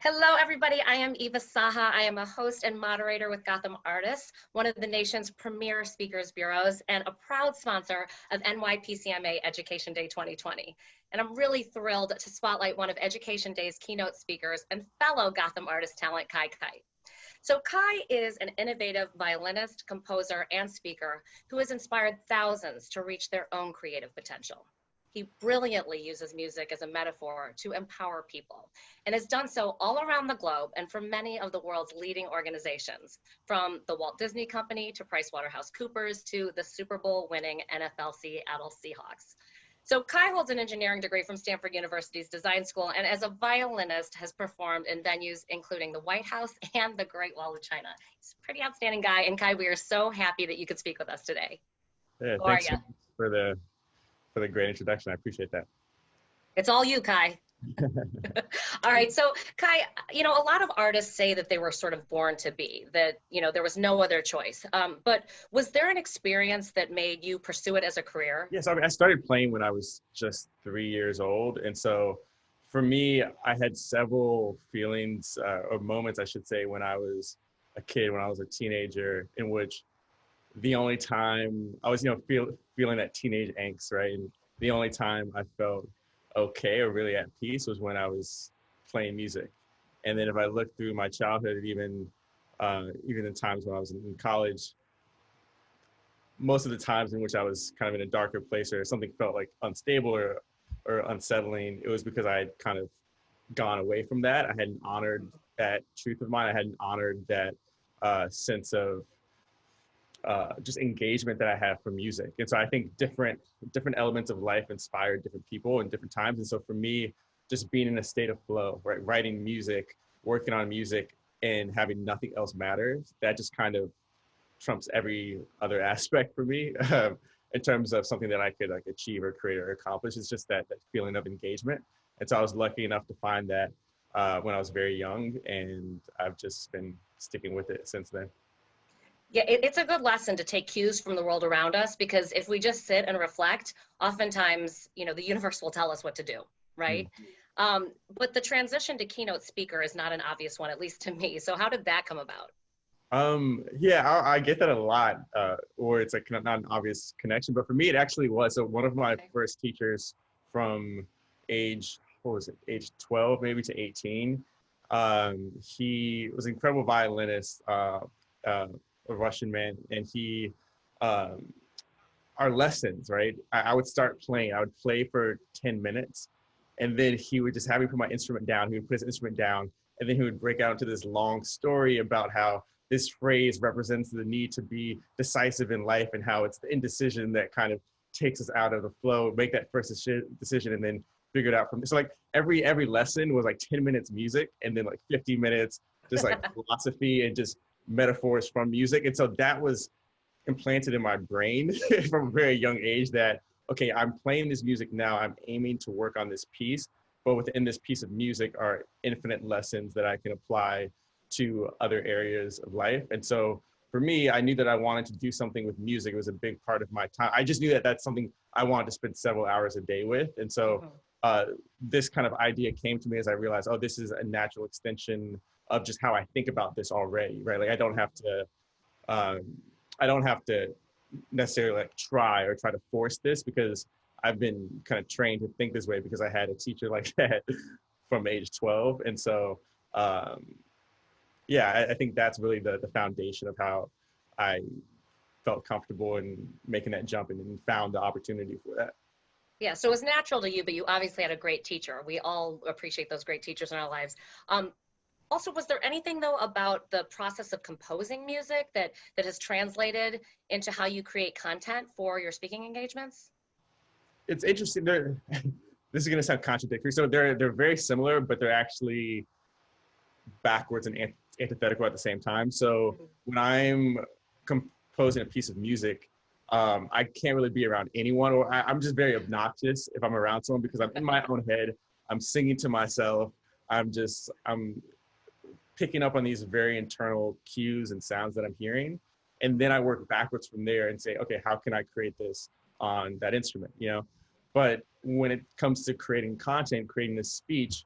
Hello, everybody. I am Eva Saha. I am a host and moderator with Gotham Artists, one of the nation's premier speakers bureaus, and a proud sponsor of NYPCMA Education Day 2020. And I'm really thrilled to spotlight one of Education Day's keynote speakers and fellow Gotham Artist talent, Kight. So Kai is an innovative violinist, composer, and speaker who has inspired thousands to reach their own creative potential. He brilliantly uses music as a metaphor to empower people and has done so all around the globe and for many of the world's leading organizations, from the Walt Disney Company to PricewaterhouseCoopers to the Super Bowl winning NFL Seattle Seahawks. So Kai holds an engineering degree from Stanford University's design school, and as a violinist has performed in venues including the White House and the Great Wall of China. He's a pretty outstanding guy, and Kai, we are so happy that you could speak with us today. Yeah, thanks so much for the great introduction. I appreciate that. It's all you, Kai. All right, so Kai, a lot of artists say that they were sort of born to be, that, there was no other choice. But was there an experience that made you pursue it as a career? Yes, I started playing when I was just 3 years old. And so for me, I had several feelings or moments, I should say, when I was a kid, when I was a teenager, in which the only time I was, feeling that teenage angst, right? And the only time I felt okay or really at peace was when I was playing music. And then if I look through my childhood, even in times when I was in college, most of the times in which I was kind of in a darker place or something felt like unstable or unsettling, it was because I had kind of gone away from that. I hadn't honored that truth of mine. I hadn't honored that sense of just engagement that I have from music. And so I think different elements of life inspired different people in different times. And so for me, just being in a state of flow, right? Writing music, working on music, and having nothing else matter, that just kind of trumps every other aspect for me in terms of something that I could achieve or create or accomplish. It's just that feeling of engagement. And so I was lucky enough to find that when I was very young, and I've just been sticking with it since then. Yeah, it's a good lesson to take cues from the world around us, because if we just sit and reflect, oftentimes, the universe will tell us what to do, right? Mm-hmm. But the transition to keynote speaker is not an obvious one, at least to me. So how did that come about? Yeah, I get that a lot, or it's like not an obvious connection, but for me, it actually was. So one of my first teachers from age 12 maybe to 18, he was an incredible violinist, a Russian man, and he, our lessons, right? I would start playing, I would play for 10 minutes, and then he would just have me put my instrument down. He would put his instrument down, and then he would break out into this long story about how this phrase represents the need to be decisive in life, and how it's the indecision that kind of takes us out of the flow, make that first decision, and then figure it out from there. So like every lesson was like 10 minutes music, and then like 50 minutes just like philosophy and just metaphors from music. And so that was implanted in my brain from a very young age that, okay, I'm playing this music now, I'm aiming to work on this piece, but within this piece of music are infinite lessons that I can apply to other areas of life. And so for me, I knew that I wanted to do something with music. It was a big part of my time. I just knew that that's something I wanted to spend several hours a day with. And so this kind of idea came to me as I realized, oh, this is a natural extension of just how I think about this already, right? Like I don't have to necessarily like try to force this, because I've been kind of trained to think this way because I had a teacher like that from age 12. And so, yeah, I think that's really the foundation of how I felt comfortable in making that jump and found the opportunity for that. Yeah, so it was natural to you, but you obviously had a great teacher. We all appreciate those great teachers in our lives. Also, was there anything, though, about the process of composing music that has translated into how you create content for your speaking engagements? It's interesting. This is going to sound contradictory. So they're very similar, but they're actually backwards and antithetical at the same time. So when I'm composing a piece of music, I can't really be around anyone, or I'm just very obnoxious if I'm around someone, because I'm in my own head. I'm singing to myself. I'm picking up on these very internal cues and sounds that I'm hearing. And then I work backwards from there and say, okay, how can I create this on that instrument, But when it comes to creating content, creating this speech,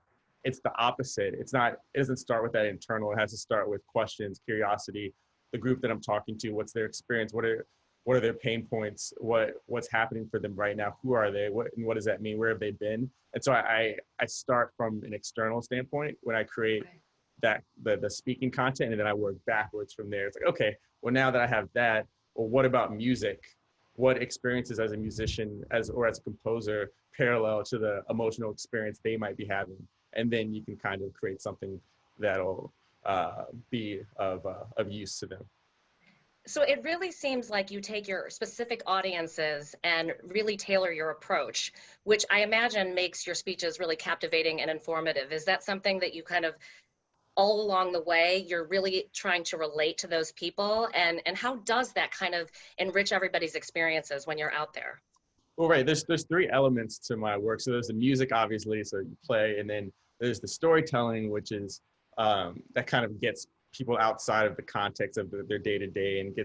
it's the opposite. It doesn't start with that internal. It has to start with questions, curiosity, the group that I'm talking to, what's their experience, what are their pain points, what's happening for them right now, who are they, what does that mean, where have they been? And so I start from an external standpoint when I create that the speaking content, and then I work backwards from there. It's like, okay, well, now that I have that, well, what about music? What experiences as a musician or as a composer parallel to the emotional experience they might be having? And then you can kind of create something that'll be of use to them. So it really seems like you take your specific audiences and really tailor your approach, which I imagine makes your speeches really captivating and informative. Is that something that you kind of all along the way, you're really trying to relate to those people? And how does that kind of enrich everybody's experiences when you're out there? Well, right, there's three elements to my work. So there's the music, obviously, so you play, and then there's the storytelling, which is that kind of gets people outside of the context of their day-to-day and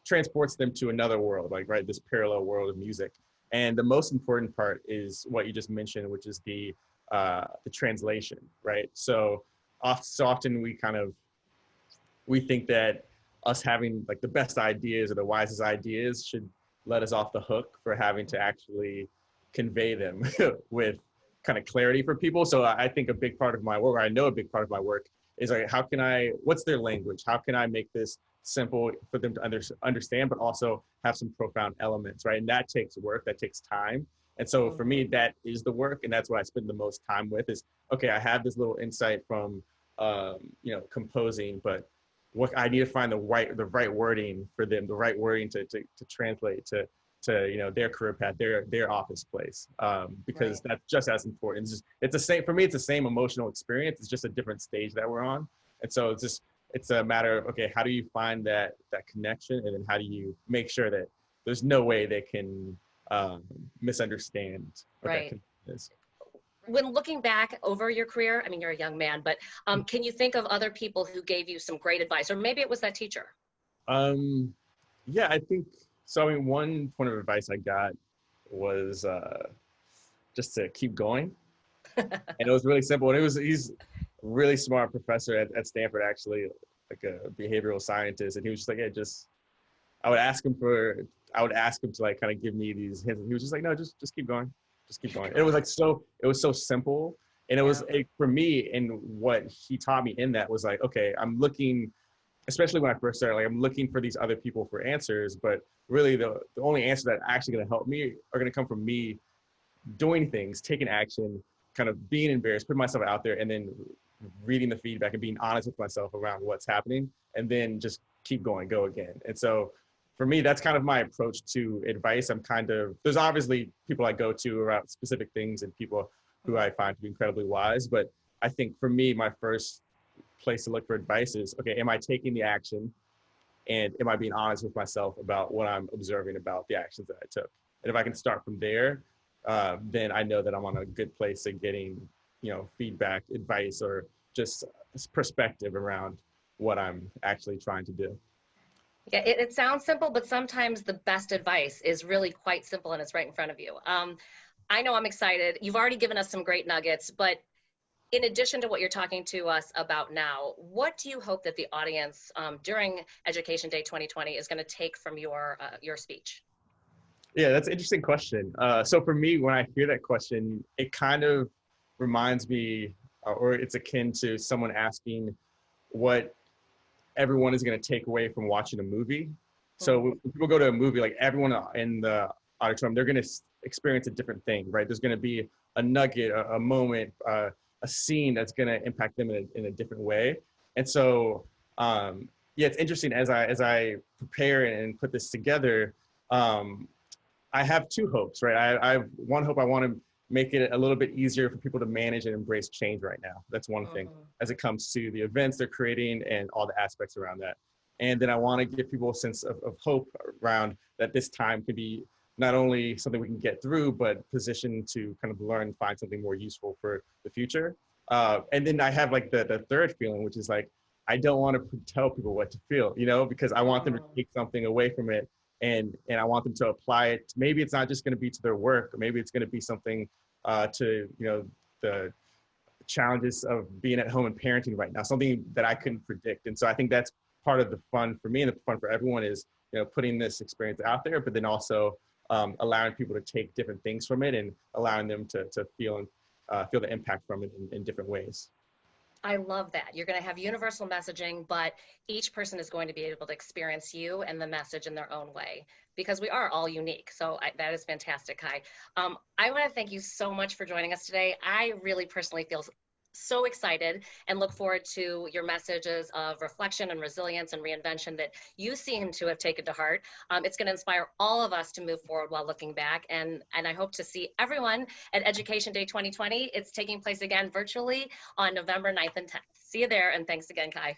transports them to another world, like, right, this parallel world of music. And the most important part is what you just mentioned, which is the translation, right? So often we think that us having like the best ideas or the wisest ideas should let us off the hook for having to actually convey them with kind of clarity for people. So I think a big part of my work, or I know a big part of my work, is like, what's their language? How can I make this simple for them to understand, but also have some profound elements, right? And that takes work, that takes time. And so for me, that is the work, and that's what I spend the most time with is, okay, I have this little insight from, composing, but I need to find the right wording for them, the right wording to translate to their career path, their office place, because that's just as important. It's the same for me. It's the same emotional experience. It's just a different stage that we're on, and so it's a matter of, okay, how do you find that connection, and then how do you make sure that there's no way they can misunderstand what that connection is. When looking back over your career, I mean, you're a young man, but can you think of other people who gave you some great advice, or maybe it was that teacher? Yeah, I think so. I mean, one point of advice I got was just to keep going, and it was really simple. And he's a really smart professor at Stanford, actually, like a behavioral scientist, and he was just like, yeah, I would ask him to like kind of give me these hints, and he was just like, no, just keep going. Just keep going. It was so simple. And it was for me, and what he taught me in that was like, okay, I'm looking, especially when I first started, like I'm looking for these other people for answers, but really the only answers that are actually going to help me are going to come from me doing things, taking action, kind of being embarrassed, putting myself out there, and then reading the feedback and being honest with myself around what's happening, and then just keep going, go again. And so for me, that's kind of my approach to advice. There's obviously people I go to around specific things and people who I find to be incredibly wise. But I think for me, my first place to look for advice is, okay, am I taking the action? And am I being honest with myself about what I'm observing about the actions that I took? And if I can start from there, then I know that I'm on a good place in getting, feedback, advice, or just perspective around what I'm actually trying to do. Yeah, it sounds simple, but sometimes the best advice is really quite simple and it's right in front of you. I know I'm excited. You've already given us some great nuggets, but in addition to what you're talking to us about now, what do you hope that the audience during Education Day 2020 is going to take from your speech? Yeah, that's an interesting question. So for me, when I hear that question, it kind of reminds me, or it's akin to someone asking what everyone is going to take away from watching a movie. So when people go to a movie, like everyone in the auditorium, they're going to experience a different thing, right? There's going to be a nugget, a moment, a scene that's going to impact them in a different way. And so, yeah, it's interesting as I prepare and put this together. I have two hopes, right? I have one hope. I want to make it a little bit easier for people to manage and embrace change right now. That's one thing as it comes to the events they're creating and all the aspects around that. And then I want to give people a sense of hope around that this time could be not only something we can get through, but positioned to kind of learn and find something more useful for the future. And then I have like the third feeling, which is like, I don't want to tell people what to feel, because I want them to take something away from it. And I want them to apply it. Maybe it's not just going to be to their work, or maybe it's going to be something to challenges of being at home and parenting right now, something that I couldn't predict. And so I think that's part of the fun for me and the fun for everyone is, putting this experience out there, but then also allowing people to take different things from it and allowing them to feel the impact from it in different ways. I love that. You're going to have universal messaging, but each person is going to be able to experience you and the message in their own way because we are all unique. So that is fantastic, Kai. I want to thank you so much for joining us today. I really personally feel so excited and look forward to your messages of reflection and resilience and reinvention that you seem to have taken to heart. It's going to inspire all of us to move forward while looking back. And I hope to see everyone at Education Day 2020. It's taking place again virtually on November 9th and 10th. See you there. And thanks again, Kai.